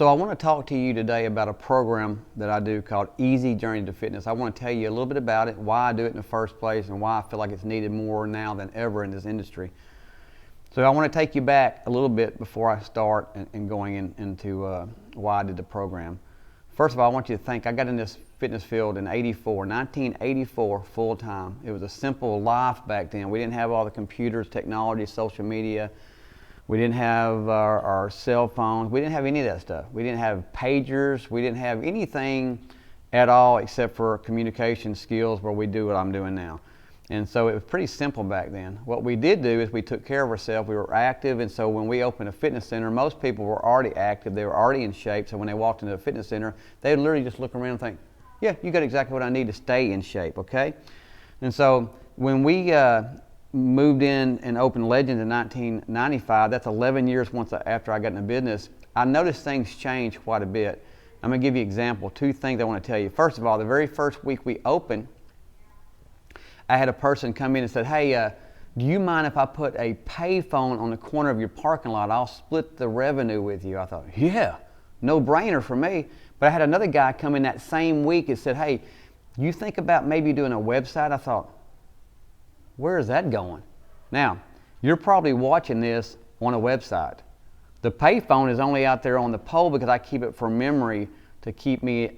So I want to talk to you today about a program that I do called Easy Journey to Fitness. I want to tell you a little bit about it, why I do it in the first place, and why I feel like it's needed more now than ever in this industry. So I want to take you back a little bit before I start and going into why I did the program. First of all, I want you to think, I got in this fitness field in 1984, full time. It was a simple life back then. We didn't have all the computers, technology, social media. We didn't have our cell phones. We didn't have any of that stuff. We didn't have pagers. We didn't have anything at all except for communication skills where we do what I'm doing now. And so it was pretty simple back then. What we did do is we took care of ourselves. We were active, and so when we opened a fitness center, most people were already active. They were already in shape. So when they walked into a fitness center, they would literally just look around and think, yeah, you got exactly what I need to stay in shape, okay? And so when we moved in and opened Legends in 1995, that's 11 years after I got in the business, I noticed things changed quite a bit. I'm going to give you an example, two things I want to tell you. First of all, the very first week we opened, I had a person come in and said, hey, do you mind if I put a payphone on the corner of your parking lot? I'll split the revenue with you. I thought, yeah, no brainer for me. But I had another guy come in that same week and said, hey, you think about maybe doing a website? I thought, where is that going? Now, you're probably watching this on a website. The payphone is only out there on the pole because I keep it for memory to keep me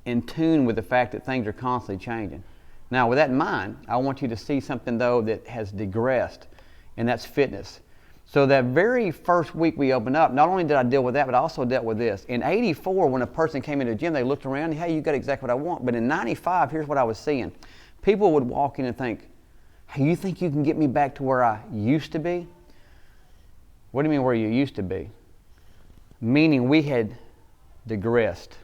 in tune with the fact that things are constantly changing. Now, with that in mind, I want you to see something, though, that has digressed, and that's fitness. So that very first week we opened up, not only did I deal with that, but I also dealt with this. In 84, when a person came into the gym, they looked around, hey, you got exactly what I want. But in 95, here's what I was seeing. People would walk in and think, hey, you think you can get me back to where I used to be? What do you mean where you used to be? Meaning we had digressed,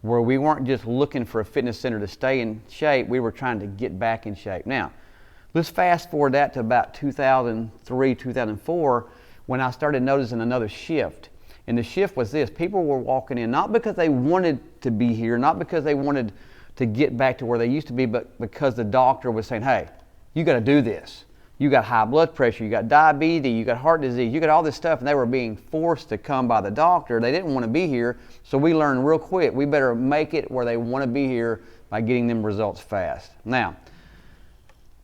where we weren't just looking for a fitness center to stay in shape, we were trying to get back in shape. Now, let's fast forward that to about 2003, 2004, when I started noticing another shift. And the shift was this: people were walking in not because they wanted to be here, not because they wanted to get back to where they used to be, but because the doctor was saying, hey, you got to do this. You got high blood pressure, you got diabetes, you got heart disease, you got all this stuff, and they were being forced to come by the doctor. They didn't want to be here, so we learned real quick, we better make it where they want to be here by getting them results fast. Now,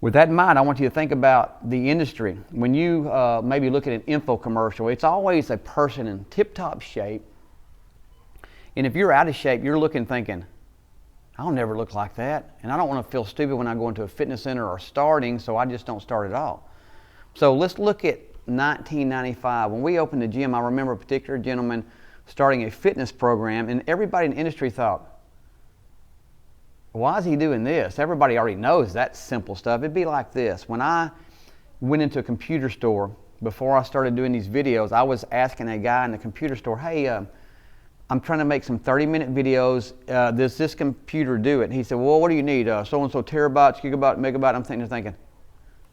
with that in mind, I want you to think about the industry. When you maybe look at an info commercial, it's always a person in tip-top shape, and if you're out of shape, you're looking thinking, I'll never look like that, and I don't want to feel stupid when I go into a fitness center or starting, so I just don't start at all. So let's look at 1995. When we opened the gym, I remember a particular gentleman starting a fitness program, and everybody in the industry thought, why is he doing this? Everybody already knows that simple stuff. It'd be like this. When I went into a computer store, before I started doing these videos, I was asking a guy in the computer store, hey, I'm trying to make some 30-minute videos. Does this computer do it? And he said, well, what do you need? So-and-so terabytes, gigabyte, megabyte. I'm thinking,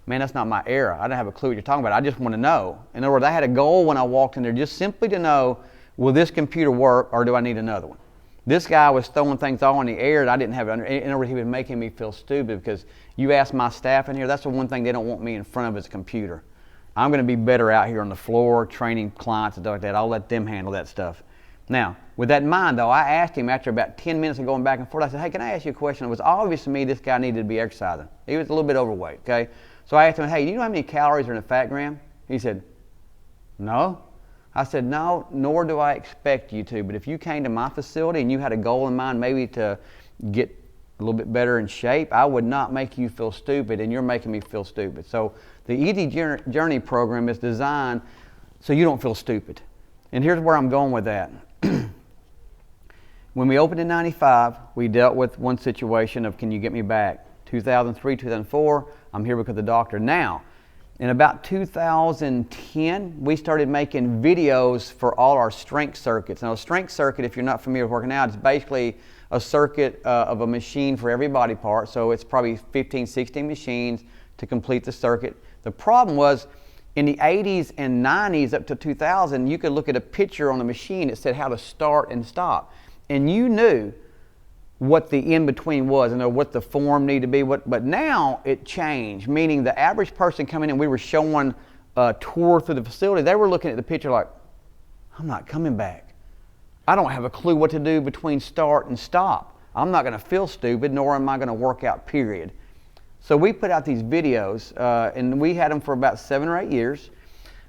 man, that's not my era. I don't have a clue what you're talking about. I just want to know. In other words, I had a goal when I walked in there just simply to know, will this computer work or do I need another one? This guy was throwing things all in the air and I didn't have it under. In other words, he was making me feel stupid because you ask my staff in here, that's the one thing they don't want me in front of is a computer. I'm going to be better out here on the floor training clients and stuff like that. I'll let them handle that stuff. Now, with that in mind, though, I asked him after about 10 minutes of going back and forth, I said, hey, can I ask you a question? It was obvious to me this guy needed to be exercising. He was a little bit overweight, okay? So I asked him, hey, do you know how many calories are in a fat gram? He said, no. I said, no, nor do I expect you to, but if you came to my facility and you had a goal in mind maybe to get a little bit better in shape, I would not make you feel stupid, and you're making me feel stupid. So the Easy Journey program is designed so you don't feel stupid. And here's where I'm going with that. When we opened in 95, we dealt with one situation of can you get me back? 2003, 2004, I'm here because of the doctor. Now, in about 2010, we started making videos for all our strength circuits. Now, a strength circuit, if you're not familiar with working out, is basically a circuit of a machine for every body part. So it's probably 15, 16 machines to complete the circuit. The problem was, in the 80s and 90s up to 2000, you could look at a picture on the machine that said how to start and stop. And you knew what the in-between was and what the form needed to be. But now it changed, meaning the average person coming in, we were showing a tour through the facility, they were looking at the picture like, I'm not coming back. I don't have a clue what to do between start and stop. I'm not going to feel stupid, nor am I going to work out, period. So we put out these videos, and we had them for about 7 or 8 years,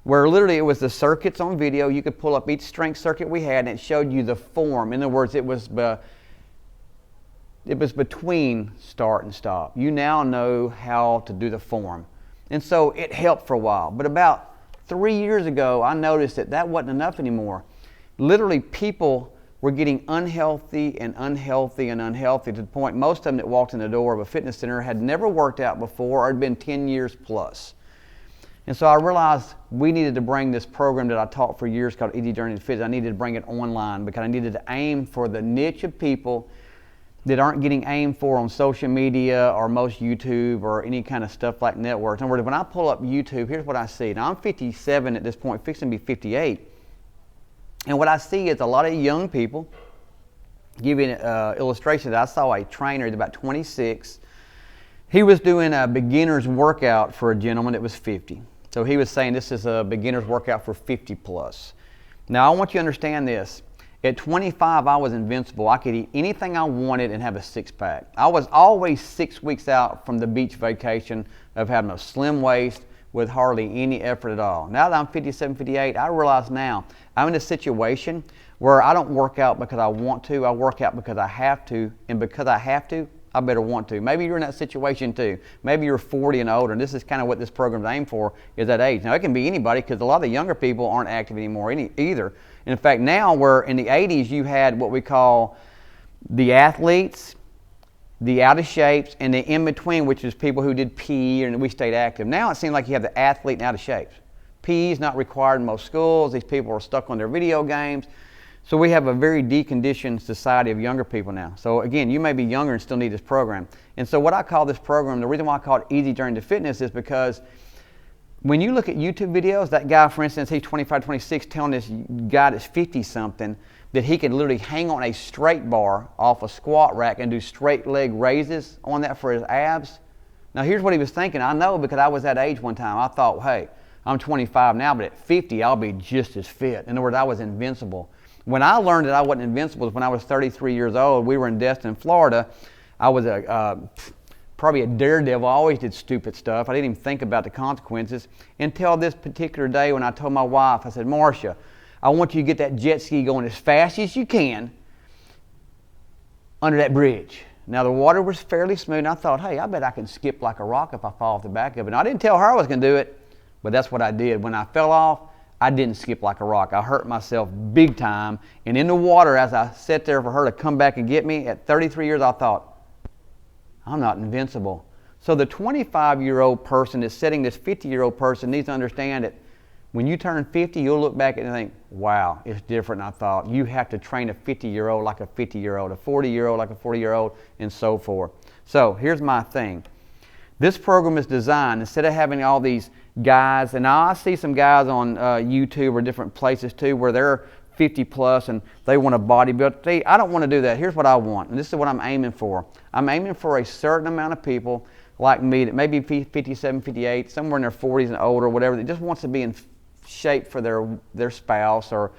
where literally it was the circuits on video. You could pull up each strength circuit we had, and it showed you the form. In other words, it was between start and stop. You now know how to do the form. And so it helped for a while. But about 3 years ago, I noticed that that wasn't enough anymore. Literally, people were getting unhealthy and unhealthy and unhealthy to the point most of them that walked in the door of a fitness center had never worked out before or had been 10 years plus. And so I realized we needed to bring this program that I taught for years called Easy Journey to Fitness. I needed to bring it online because I needed to aim for the niche of people that aren't getting aimed for on social media or most YouTube or any kind of stuff like networks. In other words, when I pull up YouTube, here's what I see. Now I'm 57 at this point, fixing to be 58. And what I see is a lot of young people. Give you an illustration. I saw a trainer at about 26. He was doing a beginner's workout for a gentleman that was 50. So he was saying this is a beginner's workout for 50 plus. Now I want you to understand this. At 25, I was invincible. I could eat anything I wanted and have a six-pack. I was always 6 weeks out from the beach vacation of having a slim waist with hardly any effort at all. Now that I'm 57, 58, I realize now I'm in a situation where I don't work out because I want to. I work out because I have to, and because I have to, I better want to. Maybe you're in that situation too. Maybe you're 40 and older, and this is kind of what this program's aimed for, is that age. Now, it can be anybody because a lot of the younger people aren't active anymore either. In fact, now we're in the 80s, you had what we call the athletes, the out of shapes, and the in between, which is people who did PE and we stayed active. Now it seems like you have the athlete and out of shapes. PE is not required in most schools. These people are stuck on their video games. So we have a very deconditioned society of younger people now. So again, you may be younger and still need this program. And so what I call this program, the reason why I call it Easy Journey to Fitness is because when you look at YouTube videos, that guy, for instance, he's 25, 26, telling this guy that's 50-something that he can literally hang on a straight bar off a squat rack and do straight leg raises on that for his abs. Now, here's what he was thinking. I know because I was that age one time. I thought, hey, I'm 25 now, but at 50, I'll be just as fit. In other words, I was invincible. When I learned that I wasn't invincible was when I was 33 years old. We were in Destin, Florida. I was probably a daredevil. I always did stupid stuff. I didn't even think about the consequences until this particular day when I told my wife, I said, Marcia, I want you to get that jet ski going as fast as you can under that bridge. Now, the water was fairly smooth, and I thought, hey, I bet I can skip like a rock if I fall off the back of it. And I didn't tell her I was going to do it, but that's what I did. When I fell off, I didn't skip like a rock. I hurt myself big time. And in the water, as I sat there for her to come back and get me, at 33 years, I thought, I'm not invincible. So the 25-year-old person that's setting this 50-year-old person needs to understand that when you turn 50, you'll look back and think, wow, it's different than I thought. You have to train a 50-year-old like a 50-year-old, a 40-year-old like a 40-year-old, and so forth. So here's my thing. This program is designed, instead of having all these guys, and now I see some guys on YouTube or different places too where they're 50 plus and they want to bodybuild. See, I don't want to do that. Here's what I want, and this is what I'm aiming for. I'm aiming for a certain amount of people like me that maybe 57, 58, somewhere in their 40s and older, whatever, that just wants to be in shape for their spouse or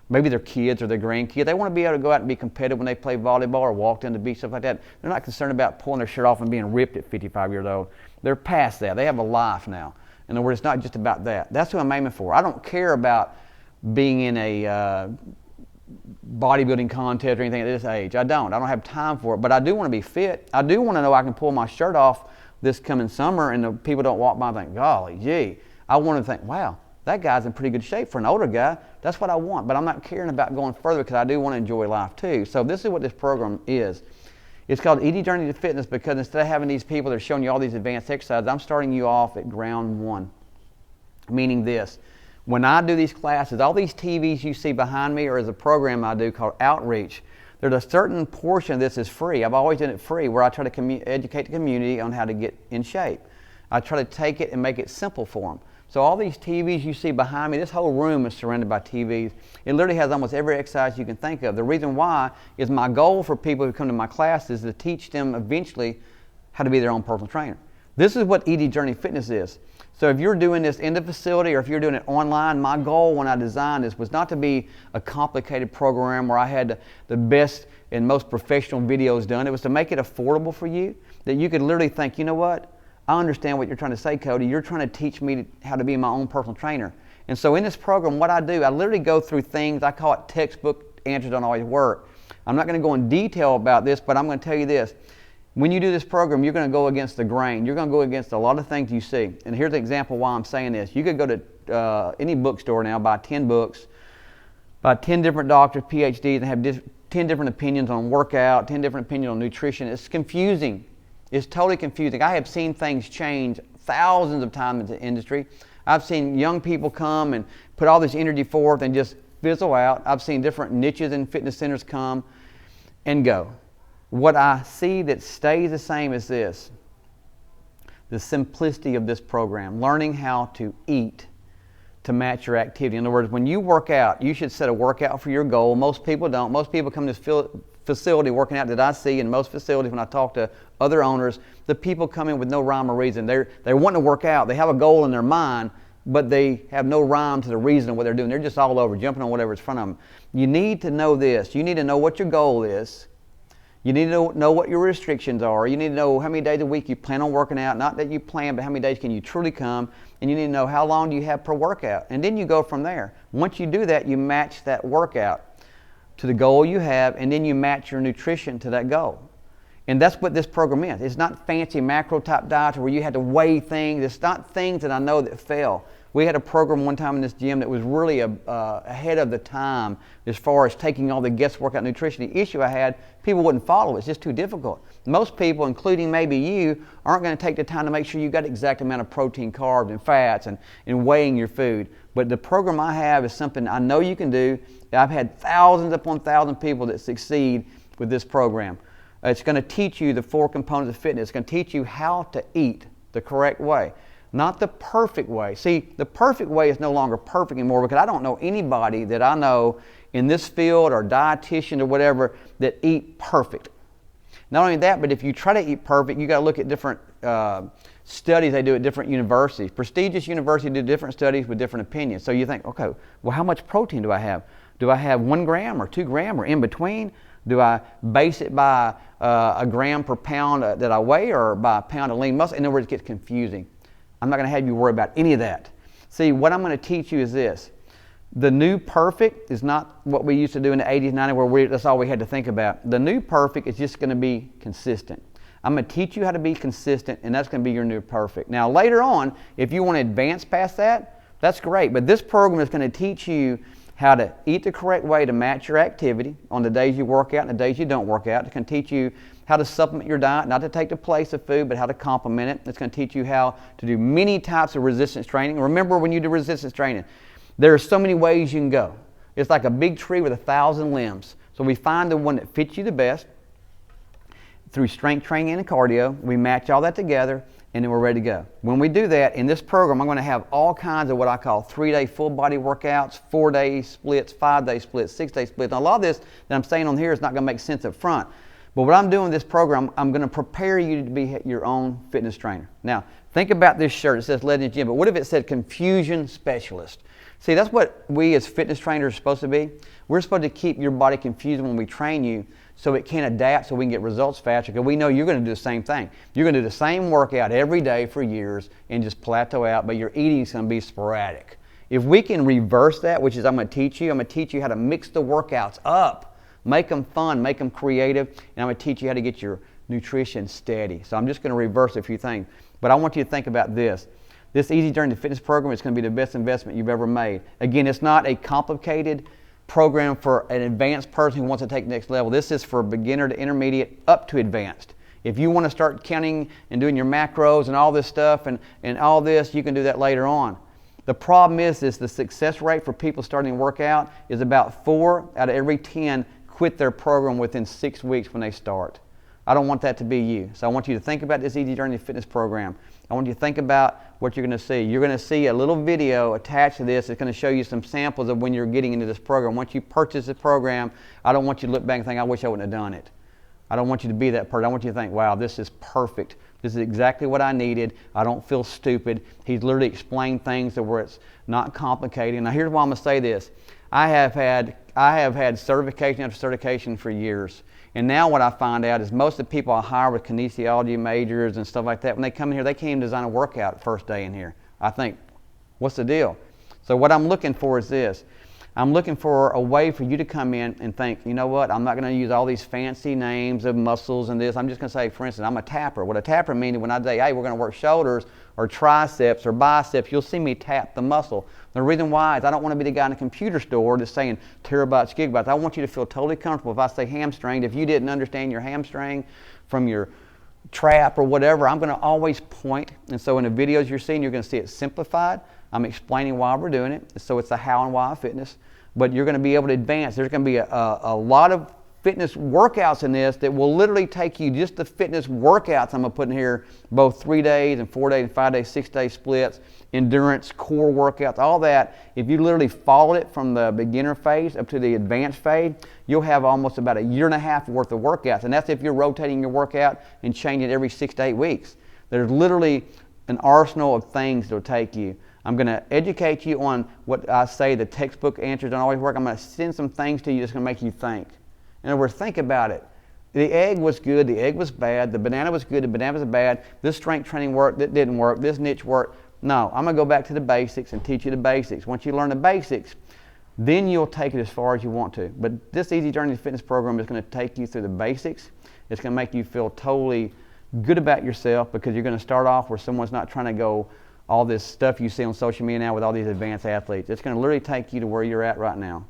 maybe their kids or their grandkids. They want to be able to go out and be competitive when they play volleyball or walk down the beach, stuff like that. They're not concerned about pulling their shirt off and being ripped at 55 years old. They're past that. They have a life now. In other words, it's not just about that. That's what I'm aiming for. I don't care about being in a bodybuilding contest or anything at this age. I don't have time for it, but I do want to be fit. I do want to know I can pull my shirt off this coming summer and the people don't walk by and think, golly gee. I want to think, wow, that guy's in pretty good shape for an older guy. That's what I want, but I'm not caring about going further because I do want to enjoy life too. So this is what this program is. It's called Easy Journey to Fitness because instead of having these people that are showing you all these advanced exercises, I'm starting you off at ground one. Meaning this, when I do these classes, all these TVs you see behind me are a program I do called Outreach. There's a certain portion of this is free. I've always done it free where I try to educate the community on how to get in shape. I try to take it and make it simple for them. So all these TVs you see behind me, this whole room is surrounded by TVs. It literally has almost every exercise you can think of. The reason why is my goal for people who come to my class is to teach them eventually how to be their own personal trainer. This is what Easy Journey Fitness is. So if you're doing this in the facility or if you're doing it online, my goal when I designed this was not to be a complicated program where I had the best and most professional videos done. It was to make it affordable for you, that you could literally think, you know what? I understand what you're trying to say, Cody. You're trying to teach me how to be my own personal trainer. And so in this program, what I do, I literally go through things, I call it textbook answers don't always work. I'm not going to go in detail about this, but I'm going to tell you this. When you do this program, you're going to go against the grain. You're going to go against a lot of things you see. And here's an example why I'm saying this. You could go to any bookstore now, buy 10 books, by 10 different doctors, PhDs, and have 10 different opinions on workout, 10 different opinions on nutrition. It's confusing. It's totally confusing. I have seen things change thousands of times in the industry. I've seen young people come and put all this energy forth and just fizzle out. I've seen different niches in fitness centers come and go. What I see that stays the same is this: the simplicity of this program, learning how to eat to match your activity. In other words, when you work out, you should set a workout for your goal. Most people don't. Most people come to this facility working out that I see in most facilities when I talk to other owners, the people come in with no rhyme or reason. They're wanting to work out. They have a goal in their mind, but they have no rhyme to the reason of what they're doing. They're just all over, jumping on whatever's in front of them. You need to know this. You need to know what your goal is. You need to know what your restrictions are. You need to know how many days a week you plan on working out. Not that you plan, but how many days can you truly come. And you need to know how long do you have per workout. And then you go from there. Once you do that, you match that workout to the goal you have, and then you match your nutrition to that goal. And that's what this program is. It's not fancy macro type diets where you had to weigh things. It's not things that I know that fail. We had a program one time in this gym that was really ahead of the time as far as taking all the guesswork out of nutrition. The issue I had, people wouldn't follow it. It's just too difficult. Most people, including maybe you, aren't going to take the time to make sure you got the exact amount of protein, carbs, and fats and weighing your food. But the program I have is something I know you can do. I've had thousands upon thousands of people that succeed with this program. It's going to teach you the 4 components of fitness. It's going to teach you how to eat the correct way. Not the perfect way. See, the perfect way is no longer perfect anymore because I don't know anybody that I know in this field or dietitian or whatever that eat perfect. Not only that, but if you try to eat perfect, you got to look at different studies they do at different universities. Prestigious universities do different studies with different opinions. So you think, okay, well, how much protein do I have? Do I have 1 gram or 2 gram or in between? Do I base it by a gram per pound that I weigh or by a pound of lean muscle? In other words, it gets confusing. I'm not going to have you worry about any of that. See, what I'm going to teach you is this. The new perfect is not what we used to do in the 80s, 90s, where that's all we had to think about. The new perfect is just going to be consistent. I'm going to teach you how to be consistent, and that's going to be your new perfect. Now, later on, if you want to advance past that, that's great. But this program is going to teach you how to eat the correct way to match your activity on the days you work out and the days you don't work out. It can teach you how to supplement your diet, not to take the place of food, but how to complement it. It's going to teach you how to do many types of resistance training. Remember, when you do resistance training, there are so many ways you can go. It's like a big tree with 1,000 limbs. So we find the one that fits you the best. Through strength training and cardio, we match all that together, and then we're ready to go. When we do that, in this program, I'm going to have all kinds of what I call 3-day full body workouts, 4-day splits, 5-day splits, 6-day splits. Now, a lot of this that I'm saying on here is not going to make sense up front. But what I'm doing in this program, I'm going to prepare you to be your own fitness trainer. Now, think about this shirt. It says Legends Gym, but what if it said Confusion Specialist? See, that's what we as fitness trainers are supposed to be. We're supposed to keep your body confused when we train you so it can adapt so we can get results faster, because we know you're going to do the same thing. You're going to do the same workout every day for years and just plateau out, but your eating is going to be sporadic. If we can reverse that, which is I'm going to teach you how to mix the workouts up. Make them fun, make them creative, and I'm going to teach you how to get your nutrition steady. So I'm just going to reverse a few things. But I want you to think about this. This Easy Journey to Fitness program is going to be the best investment you've ever made. Again, it's not a complicated program for an advanced person who wants to take the next level. This is for beginner to intermediate up to advanced. If you want to start counting and doing your macros and all this stuff and all this, you can do that later on. The problem is the success rate for people starting to work out is about 4 out of every 10 quit their program within 6 weeks when they start. I don't want that to be you. So I want you to think about this Easy Journey Fitness program. I want you to think about what you're going to see. You're going to see a little video attached to this. It's going to show you some samples of when you're getting into this program. Once you purchase the program, I don't want you to look back and think, I wish I wouldn't have done it. I don't want you to be that person. I want you to think, wow, this is perfect. This is exactly what I needed. I don't feel stupid. He's literally explained things to where it's not complicated. Now here's why I'm going to say this. I have had certification after certification for years. And now what I find out is most of the people I hire with kinesiology majors and stuff like that, when they come in here, they can't even design a workout first day in here. I think, what's the deal? So what I'm looking for is this. I'm looking for a way for you to come in and think, you know what, I'm not going to use all these fancy names of muscles and this. I'm just going to say, for instance, I'm a tapper. What a tapper means, when I say, hey, we're going to work shoulders or triceps or biceps, you'll see me tap the muscle. The reason why is I don't want to be the guy in a computer store just saying terabytes, gigabytes. I want you to feel totally comfortable. If I say hamstring, if you didn't understand your hamstring from your trap or whatever, I'm going to always point. And so in the videos you're seeing, you're going to see it simplified. I'm explaining why we're doing it. So it's the how and why of fitness. But you're going to be able to advance. There's going to be a lot of fitness workouts in this that will literally take you, just the fitness workouts I'm going to put in here, both 3 days and 4 days and 5 days, 6 day splits, endurance, core workouts, all that. If you literally follow it from the beginner phase up to the advanced phase, you'll have almost about a year and a half worth of workouts. And that's if you're rotating your workout and changing it every 6 to 8 weeks. There's literally an arsenal of things that will take you. I'm going to educate you on what I say the textbook answers don't always work. I'm going to send some things to you that's going to make you think. In other words, think about it. The egg was good, the egg was bad, the banana was good, the banana was bad, this strength training worked, that didn't work, this niche worked. No, I'm going to go back to the basics and teach you the basics. Once you learn the basics, then you'll take it as far as you want to. But this Easy Journey to Fitness program is going to take you through the basics. It's going to make you feel totally good about yourself, because you're going to start off where someone's not trying to go all this stuff you see on social media now with all these advanced athletes. It's going to literally take you to where you're at right now.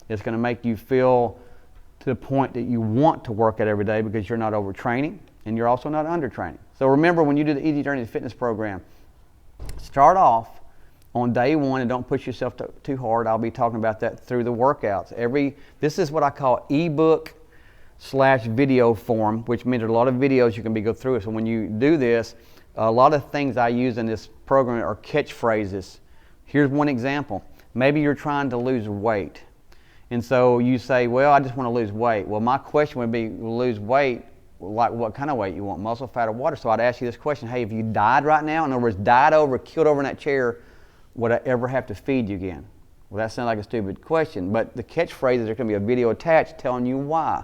It's going to make you feel to the point that you want to work out every day, because you're not overtraining and you're also not undertraining. So remember, when you do the Easy Journey to Fitness program, start off on day one and don't push yourself too hard. I'll be talking about that through the workouts. This is what I call ebook/video form, which means there's a lot of videos you can go through. So when you do this, a lot of things I use in this program are catchphrases. Here's one example. Maybe you're trying to lose weight. And so you say, well, I just want to lose weight. Well, my question would be, lose weight, like what kind of weight you want, muscle, fat, or water? So I'd ask you this question, hey, if you died right now, in other words, died over, killed over in that chair, would I ever have to feed you again? Well, that sounds like a stupid question, but the catchphrases, there's going to be a video attached telling you why.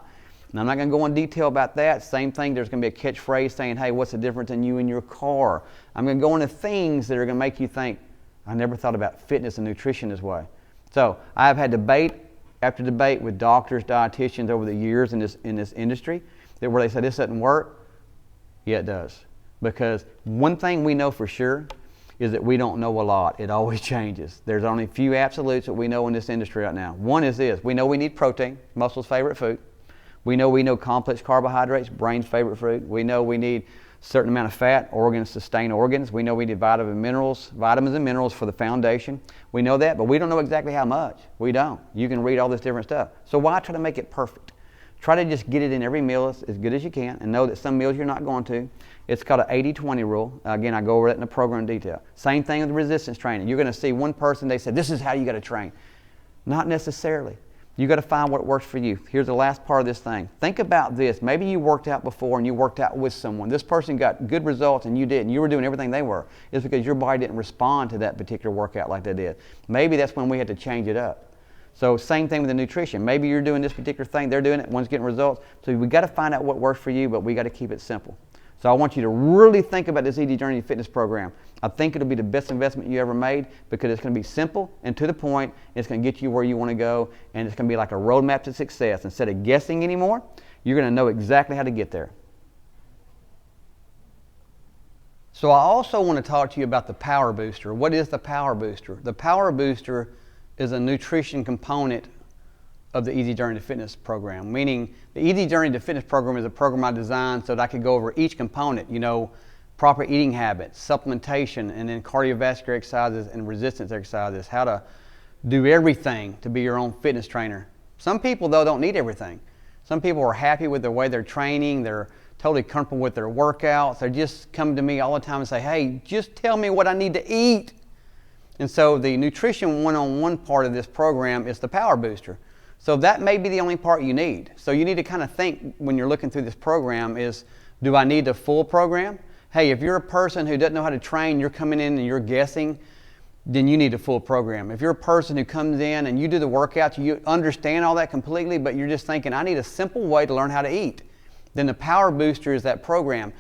And I'm not going to go in detail about that. Same thing, there's going to be a catchphrase saying, hey, what's the difference in you and your car? I'm going to go into things that are going to make you think, I never thought about fitness and nutrition this way. So I've had debate after debate with doctors, dietitians over the years in this industry, where they say this doesn't work. Yeah, it does. Because one thing we know for sure is that we don't know a lot. It always changes. There's only a few absolutes that we know in this industry right now. One is this. We know we need protein, muscle's favorite food. We know complex carbohydrates, brain's favorite food. We know we need a certain amount of fat, organs sustain organs. We know we need vitamins and minerals for the foundation. We know that, but we don't know exactly how much. We don't. You can read all this different stuff. So why try to make it perfect? Try to just get it in every meal as good as you can, and know that some meals you're not going to. It's called an 80-20 rule. Again, I go over that in the program in detail. Same thing with resistance training. You're going to see one person, they said, this is how you got to train. Not necessarily. You got to find what works for you. Here's the last part of this thing. Think about this. Maybe you worked out before and you worked out with someone. This person got good results and you didn't. You were doing everything they were. It's because your body didn't respond to that particular workout like they did. Maybe that's when we had to change it up. So same thing with the nutrition. Maybe you're doing this particular thing, they're doing it, one's getting results. So we got to find out what works for you, but we got to keep it simple. So I want you to really think about this Easy Journey Fitness program. I think it'll be the best investment you ever made, because it's going to be simple and to the point. It's going to get you where you want to go, and it's going to be like a roadmap to success. Instead of guessing anymore, you're going to know exactly how to get there. So I also want to talk to you about the Power Booster. What is the Power Booster? The Power Booster is a nutrition component of the Easy Journey to Fitness program, meaning the Easy Journey to Fitness program is a program I designed so that I could go over each component, proper eating habits, supplementation, and then cardiovascular exercises and resistance exercises, how to do everything to be your own fitness trainer. Some people, though, don't need everything. Some people are happy with the way they're training. They're totally comfortable with their workouts. They just come to me all the time and say, hey, just tell me what I need to eat. And so the nutrition one-on-one part of this program is the Power Booster. So that may be the only part you need. So you need to kind of think when you're looking through this program is, do I need the full program? Hey, if you're a person who doesn't know how to train, you're coming in and you're guessing, then you need a full program. If you're a person who comes in and you do the workouts, you understand all that completely, but you're just thinking, I need a simple way to learn how to eat, then the Power Booster is that program.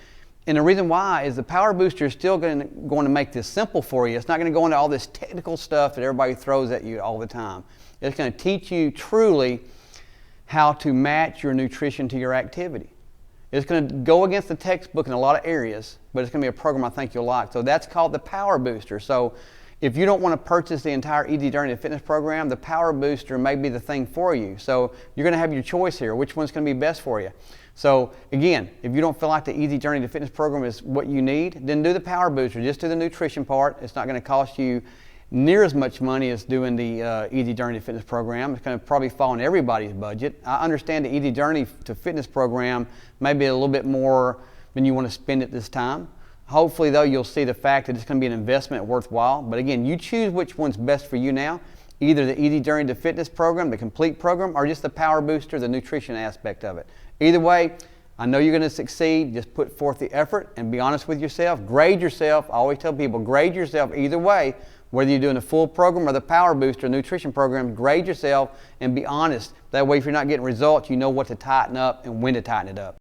And the reason why is the Power Booster is still going to make this simple for you. It's not going to go into all this technical stuff that everybody throws at you all the time. It's going to teach you truly how to match your nutrition to your activity. It's going to go against the textbook in a lot of areas, but it's going to be a program I think you'll like. So that's called the Power Booster. So if you don't want to purchase the entire Easy Journey to Fitness program, the Power Booster may be the thing for you. So you're going to have your choice here, which one's going to be best for you. So again, if you don't feel like the Easy Journey to Fitness program is what you need, then do the Power Booster. Just do the nutrition part. It's not going to cost you near as much money as doing the Easy Journey to Fitness program. It's going to probably fall in everybody's budget. I understand the Easy Journey to Fitness program may be a little bit more than you want to spend at this time. Hopefully, though, you'll see the fact that it's going to be an investment worthwhile. But again, you choose which one's best for you now, either the Easy Journey to Fitness program, the complete program, or just the Power Booster, the nutrition aspect of it. Either way, I know you're going to succeed. Just put forth the effort and be honest with yourself. Grade yourself. I always tell people, grade yourself either way, whether you're doing a full program or the Power Booster nutrition program, grade yourself and be honest. That way, if you're not getting results, you know what to tighten up and when to tighten it up.